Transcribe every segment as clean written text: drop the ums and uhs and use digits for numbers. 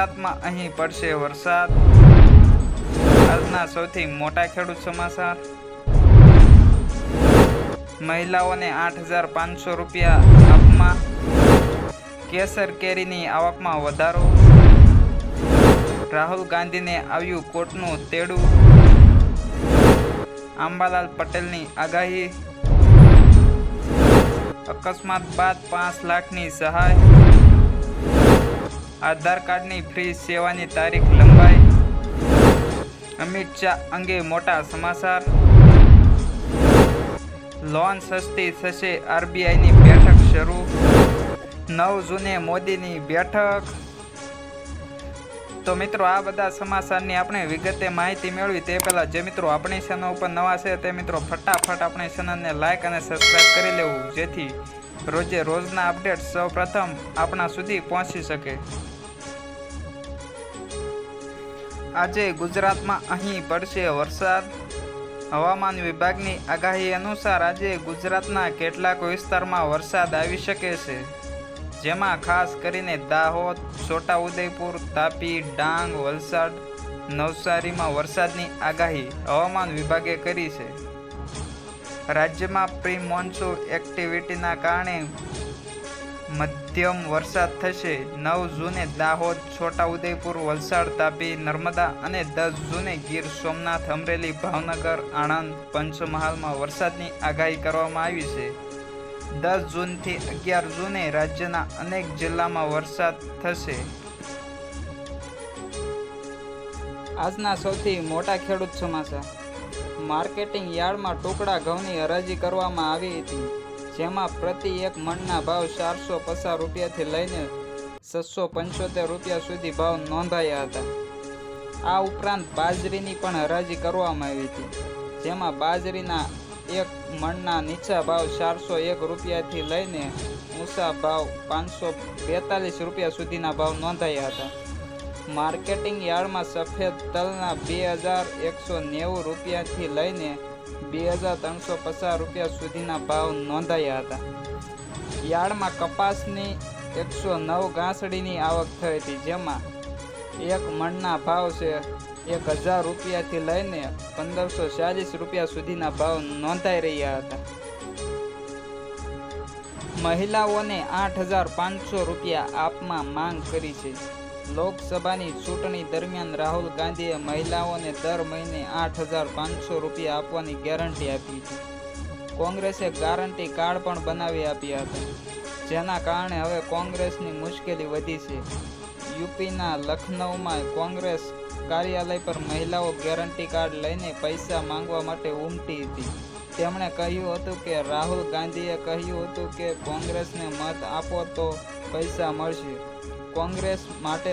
ગુજરાતમાં અહીં પડશે વરસાદ। આજના સૌથી મોટા ખેડૂત સમાચાર। મહિલાઓને 8,500 રૂપિયા આપવામાં। કેસર કેરીની આવકમાં વધારો। રાહુલ ગાંધીને આવ્યું કોર્ટનું તેડું। અંબાલાલ પટેલની આગાહી। અકસ્માત બાદ 5 લાખની સહાય। આધાર કાર્ડની ફ્રી સેવાની તારીખ લંબાઈ। અમિત શાહ અંગે મોટા સમાચાર। લોન સસ્તી થશે, આરબીઆઈની બેઠક શરૂ। 9 જૂને મોદીની બેઠક। તો મિત્રો, આ બધા સમાચારની આપણે વિગતે માહિતી મેળવી તે પહેલાં જે મિત્રો આપણી ચેનલ ઉપર નવા છે તે મિત્રો ફટાફટ આપણી ચેનલને લાઇક અને સબસ્ક્રાઈબ કરી લેવું, જેથી રોજે રોજના અપડેટ સૌ પ્રથમ આપણા સુધી પહોંચી શકે। આજે ગુજરાતમાં અહીં પડશે વરસાદ। હવામાન વિભાગની આગાહી અનુસાર આજે ગુજરાતના કેટલાક વિસ્તારમાં વરસાદ આવી શકે છે, જેમાં ખાસ કરીને દાહોદ, છોટાઉદેપુર, તાપી, ડાંગ, વલસાડ, નવસારીમાં વરસાદની આગાહી હવામાન વિભાગે કરી છે। રાજ્યમાં પ્રી મોન્સૂન એક્ટિવિટીના કારણે મધ્યમ વરસાદ થશે। 9 જૂને દાહોદ, છોટાઉદેપુર, વલસાડ, તાપી, નર્મદા અને 10 જૂને ગીર સોમનાથ, અમરેલી, ભાવનગર, આણંદ, પંચમહાલમાં વરસાદની આગાહી કરવામાં આવી છે। 10 જૂનથી 11 જૂને રાજ્યના અનેક જિલ્લામાં વરસાદ થશે। આજના સૌથી મોટા ખેડૂત સમાચાર। માર્કેટિંગ યાર્ડમાં ટુકડા ઘઉંની હરાજી કરવામાં આવી હતી, જેમાં પ્રતિ એક મણના ભાવ 450 રૂપિયાથી લઈને 675 રૂપિયા સુધી ભાવ નોંધાયા હતા। આ ઉપરાંત બાજરીની પણ હરાજી કરવામાં આવી હતી, જેમાં બાજરીના એક મણના નીચા ભાવ 401 રૂપિયાથી લઈને ઊંચા ભાવ 542 રૂપિયા સુધીના ભાવ નોંધાયા હતા। માર્કેટિંગ યાર્ડમાં સફેદ તલના 2,190 રૂપિયાથી લઈને 2,350 રૂપિયા સુધીના ભાવ નોંધાયા હતા। યાર્ડમાં કપાસની 109 ગાંસડીની આવક થઈ હતી, જેમાં એક મણના ભાવ છે 1,000 રૂપિયાથી લઈને 1,540 રૂપિયા સુધીના ભાવ નોંધાઈ રહ્યા હતા। મહિલાઓને 8,500 રૂપિયા આપવામાં માંગ કરી છે। લોકસભાની ચૂંટણી દરમિયાન રાહુલ ગાંધીએ મહિલાઓને દર મહિને 8,500 રૂપિયા આપવાની ગેરંટી આપી હતી। કોંગ્રેસે ગારંટી કાર્ડ પણ બનાવી આપ્યા હતા, જેના કારણે હવે કોંગ્રેસની મુશ્કેલી વધી છે। યુપીના લખનૌમાં કોંગ્રેસ કાર્યાલય પર મહિલાઓ ગેરંટી કાર્ડ લઈને પૈસા માંગવા માટે ઉમટી હતી। તેમણે કહ્યું હતું કે રાહુલ ગાંધીએ કહ્યું હતું કે કોંગ્રેસને મત આપો તો પૈસા મળશે। કોંગ્રેસ માટે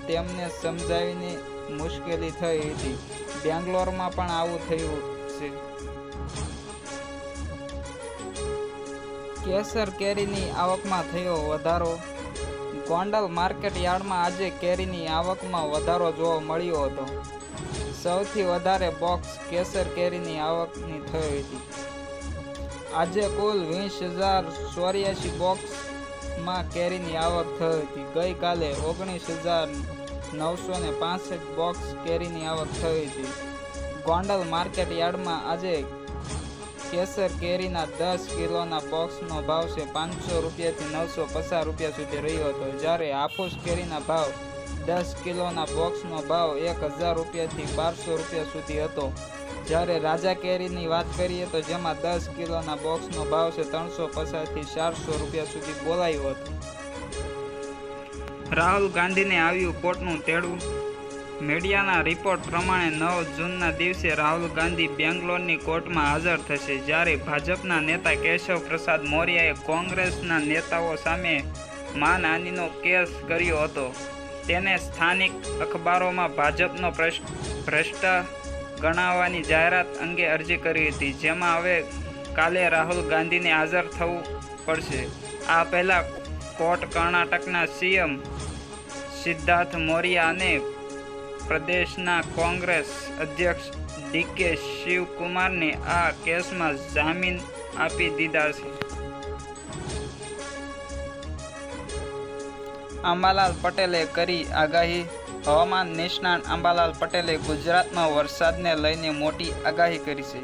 તેમને સમજાવીને મુશ્કેલી થઈ હતી। બેંગ્લોરમાં પણ આવું થયું છે। કેસર કેરીની આવકમાં થયો વધારો। ગોંડલ માર્કેટ યાર્ડમાં આજે કેરીની આવકમાં વધારો જોવા મળ્યો હતો। સૌથી વધારે બોક્સ કેસર કેરીની આવકની થઈ હતી। આજે કુલ 20,084 બોક્સમાં કેરીની આવક થઈ હતી। ગઈકાલે 19,965 બોક્સ કેરીની આવક થઈ હતી। ગોંડલ માર્કેટ યાર્ડમાં આજે કેસર કેરીના 10 કિલોના બોક્સનો ભાવ છે 500 રૂપિયાથી 950 રૂપિયા સુધી રહ્યો હતો, જ્યારે હાફૂસ કેરીના ભાવ 10 કિલોના બોક્સનો ભાવ 1,000 રૂપિયાથી 1,200 રૂપિયા સુધી હતો, જ્યારે રાજા કેરીની વાત કરીએ તો જેમાં 10 કિલોના બોક્સનો ભાવ છે 350થી 400 રૂપિયા સુધી બોલાયો હતો। રાહુલ ગાંધીને આવ્યું કોર્ટનું તેડું। મીડિયાના રિપોર્ટ પ્રમાણે 9 જૂનના દિવસે રાહુલ ગાંધી બેંગ્લોરની કોર્ટમાં હાજર થશે, જ્યારે ભાજપના નેતા કેશવ પ્રસાદ મૌર્યએ કોંગ્રેસના નેતાઓ સામે માનહાનિનો કેસ કર્યો હતો। તેને સ્થાનિક અખબારોમાં ભાજપનો ભ્રષ્ટ ગણાવવાની જાહેરાત અંગે અરજી કરી હતી, જેમાં હવે કાલે રાહુલ ગાંધીને હાજર થવું પડશે। આ પહેલા કોર્ટ કર્ણાટકના સીએમ સિદ્ધાર્થ મૌર્ય અને પ્રદેશના કોંગ્રેસ અધ્યક્ષ ડીકે શિવકુમારને આ કેસમાં જામીન આપી દીધા છે। અંબાલાલ પટેલે કરી આગાહી. હવામાન નિષ્ણાત અંબાલાલ પટેલે ગુજરાતમાં વરસાદને લઈને મોટી આગાહી કરી છે.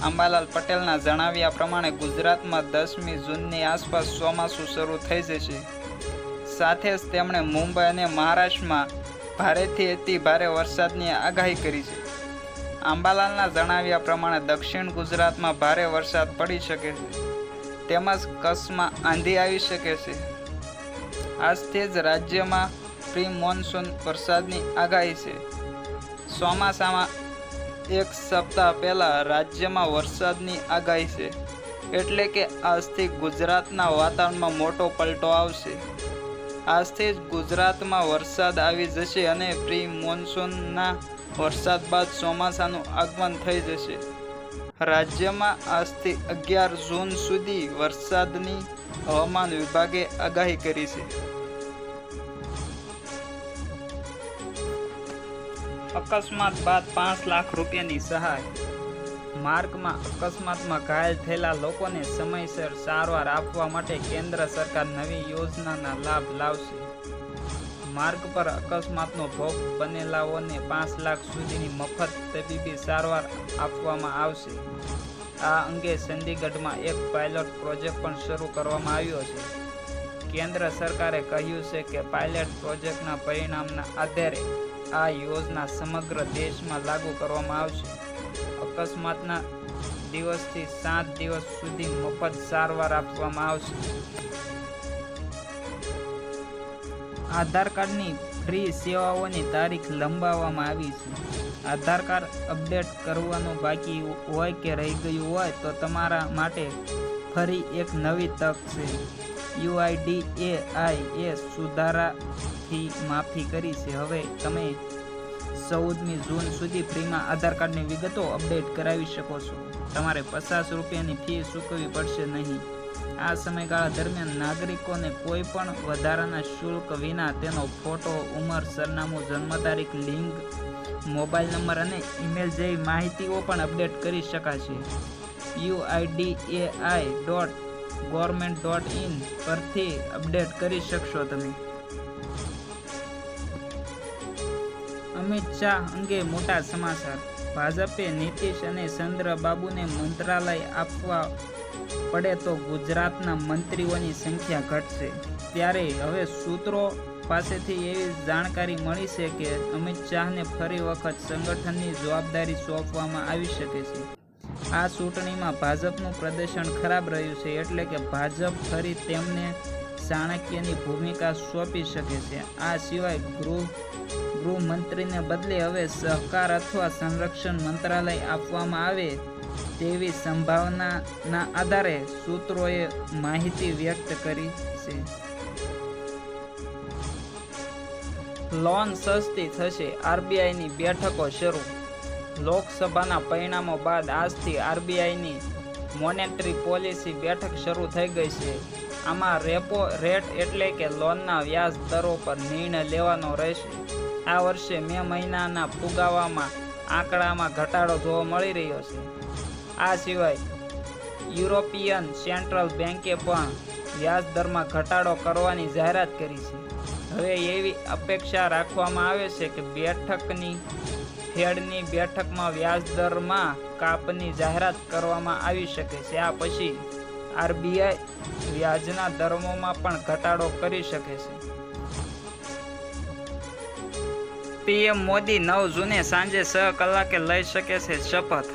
અંબાલાલ પટેલના જણાવ્યા પ્રમાણે ગુજરાતમાં 10મી જૂનની આસપાસ ચોમાસું શરૂ થઈ જશે. સાથે જ તેમણે મુંબઈ અને મહારાષ્ટ્રમાં ભારેથી અતિ ભારે વરસાદની આગાહી કરી છે. અંબાલાલના જણાવ્યા પ્રમાણે દક્ષિણ ગુજરાતમાં ભારે વરસાદ પડી શકે છે તેમજ કચ્છમાં આંધી આવી શકે છે. આજથી જ રાજ્યમાં પ્રી મોન્સૂન વરસાદની આગાહી છે. ચોમાસામાં એક સપ્તાહ પહેલા રાજ્યમાં વરસાદની આગાહી છે, એટલે કે આજથી ગુજરાતના વાતાવરણમાં મોટો પલટો આવશે. આજથી જ ગુજરાતમાં વરસાદ આવી જશે અને પ્રી મોન્સૂનના વરસાદ બાદ ચોમાસાનું આગમન થઈ જશે. રાજ્યમાં આજથી 11 જૂન સુધી વરસાદની હવામાન વિભાગે આગાહી કરી છે. અકસ્માત બાદ 5 લાખ રૂપિયાની સહાય. માર્ગમાં અકસ્માતમાં ઘાયલ થયેલા લોકોને સમયસર સારવાર આપવા માટે કેન્દ્ર સરકાર નવી યોજનાના લાભ લાવશે. માર્ગ પર અકસ્માતનો ભોગ બનેલાઓને 5 લાખ સુધીની મફત તબીબી સારવાર આપવામાં આવશે. આ અંગે ચંદીગઢમાં એક પાયલોટ પ્રોજેક્ટ પણ શરૂ કરવામાં આવ્યો છે. કેન્દ્ર સરકારે કહ્યું છે કે પાયલોટ પ્રોજેક્ટના પરિણામના આધારે આ યોજના સમગ્ર દેશમાં લાગુ કરવામાં આવશે. અકસ્માતના દિવસથી 7 દિવસ સુધી મફત સારવાર આપવામાં આવશે. આધાર કાર્ડની ફ્રી સેવાઓની તારીખ લંબાવવામાં આવી છે. આધાર કાર્ડ અપડેટ કરવાનું બાકી હોય કે રહી ગયું હોય તો તમારા માટે ફરી એક નવી તક છે. UIDAI એ સુધારાથી માફી કરી છે. હવે તમે 14મી જૂન સુધી ફ્રીમાં આધાર કાર્ડની વિગતો અપડેટ કરાવી શકો છો. તમારે 50 રૂપિયાની ફી ચૂકવવી પડશે નહીં. આ સમયગાળા દરમિયાન નાગરિકોને કોઈ પણ વધારાના શુલ્ક વિના તેનો ફોટો, ઉંમર, સરનામું, જન્મ તારીખ, લિંગ, મોબાઈલ નંબર અને ઈમેલ જેવી માહિતીઓ પણ અપડેટ કરી શકાશે. UIDAI.government.in પરથી અપડેટ કરી શકશો તમે. અમિત શાહ અંગે મોટા સમાચાર. ભાજપે નીતિશ અને ચંદ્રબાબુને મંત્રાલય આપવા પડે તો ગુજરાતના મંત્રીઓની સંખ્યા ઘટશે. ત્યારે હવે સૂત્રો પાસેથી એવી જાણકારી મળી છે કે અમિત શાહને ફરી વખત સંગઠનની જવાબદારી સોંપવામાં આવી શકે છે. આ ચૂંટણીમાં ભાજપનું પ્રદર્શન ખરાબ રહ્યું છે, એટલે કે ભાજપ ફરી તેમને ચાણક્યની ભૂમિકા સોંપી શકે છે. આ સિવાય ગૃહમંત્રીને બદલે હવે સહકાર અથવા સંરક્ષણ મંત્રાલય આપવામાં આવે તેવી સંભાવનાના આધારે સૂત્રોએ માહિતી વ્યક્ત કરી છે. લોન સસ્તી થશે, આરબીઆઈની બેઠકો શરૂ. લોકસભાના પરિણામો બાદ આજથી આરબીઆઈની મોનેટરી પોલિસી બેઠક શરૂ થઈ ગઈ છે. આમાં રેપો રેટ એટલે કે લોનના વ્યાજ દરો પર નિર્ણય લેવાનો રહેશે. આ વર્ષે મે મહિનાના ફુગાવામાં આંકડામાં ઘટાડો જોવા મળી રહ્યો છે. આ સિવાય યુરોપિયન સેન્ટ્રલ બેન્કે પણ વ્યાજ દરમાં ઘટાડો કરવાની જાહેરાત કરી છે. હવે એવી અપેક્ષા રાખવામાં આવે છે કે ફેડની બેઠકમાં વ્યાજ દરમાં કાપની જાહેરાત કરવામાં આવી શકે છે. આ પછી આરબીઆઈ વ્યાજના દરોમાં પણ ઘટાડો કરી શકે છે. પીએમ મોદી 9 જૂને સાંજે 6 કલાકે લઈ શકે છે શપથ.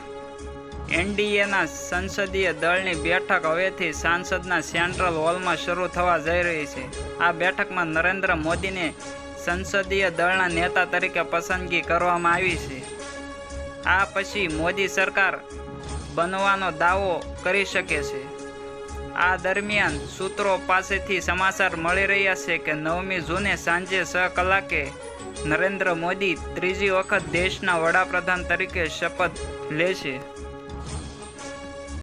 એનડીએના સંસદીય દળની બેઠક હવેથી સાંસદના સેન્ટ્રલ હોલમાં શરૂ થવા જઈ રહી છે. આ બેઠકમાં નરેન્દ્ર મોદીને સંસદીય દળના નેતા તરીકે પસંદગી કરવામાં આવી છે. આ પછી મોદી સરકાર બનવાનો દાવો કરી શકે છે. આ દરમિયાન સૂત્રો પાસેથી સમાચાર મળી રહ્યા છે કે 9મી જૂને સાંજે 6 કલાકે નરેન્દ્ર મોદી ત્રીજી વખત દેશના વડાપ્રધાન તરીકે શપથ લેશે.